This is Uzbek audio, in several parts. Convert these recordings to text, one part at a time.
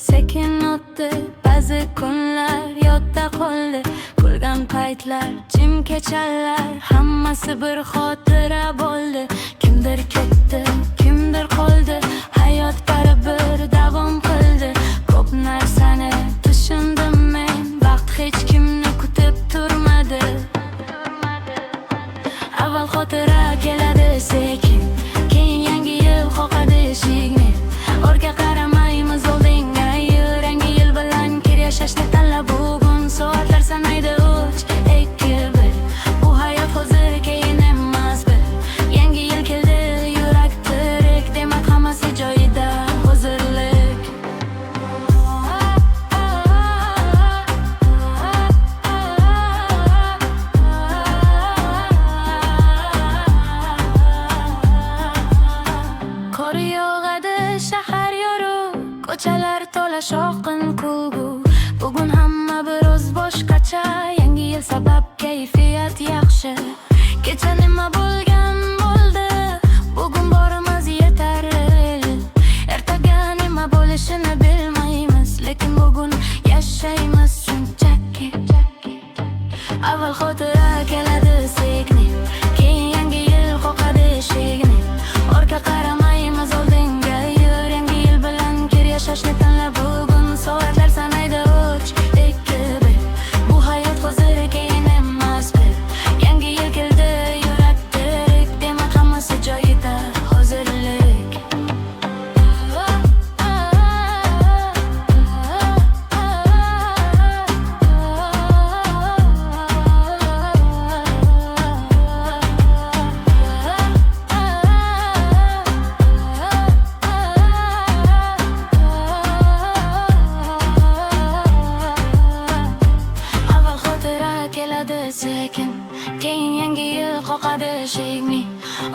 Sekin o'tdi, ba'zi kunlar yodda qoldi. Kulgan paytlar, jim kechalar, hammasi bir xotira bo'ldi. Kimdir ketdi, kimdir qoldi, hayot baribir davom qildi. Ko'p narsani tushundim men, vaqt hech kimni kutib turmadi. Avval xotira keladi sekin, keyin yangi yil qoqadi eshikni. Orqa qaramaymiz oldinga, yangi yil bilan yashashni tanlab bugun soatlar sanaydi 3, 2, 1. Bu hayot hozir keyin emas bir. Yangi yil keldi, yurak tirik, demak hammasi joyida, hozirlik. Qor yog'adi, shahar yorug', ko'chalar to'la shovqin kulgu. Bugun hamma biroz boshqacha, yangi yil sabab kayfiyat yaxshi. Kecha nima bo'lgan bo'ldi, bugun borimiz yetarli. Ertaga nima bo'lishini bilmaymiz, lekin bugun yashaymiz shunchaki. Avval xotira keladi sekin, keyin yangi yil qoqadi eshikni. Orqa qaramaymiz oldinga, yangi yil bilan yashashni tanlab bugun soatlar sanaydi 3, 2, 1. Bu hayot hozir keyin emas bir. Yangi yil keldi, yurak tirik, demak hammasi joyida, hozirlik. Sekin, keyin yangi yil qoqadi eshikni.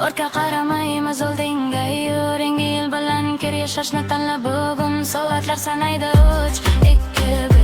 Orqa qaramaymiz oldinga, yangi yil bilan yashashni tanlab bugun soatlar sanaydi 3, 2, 1.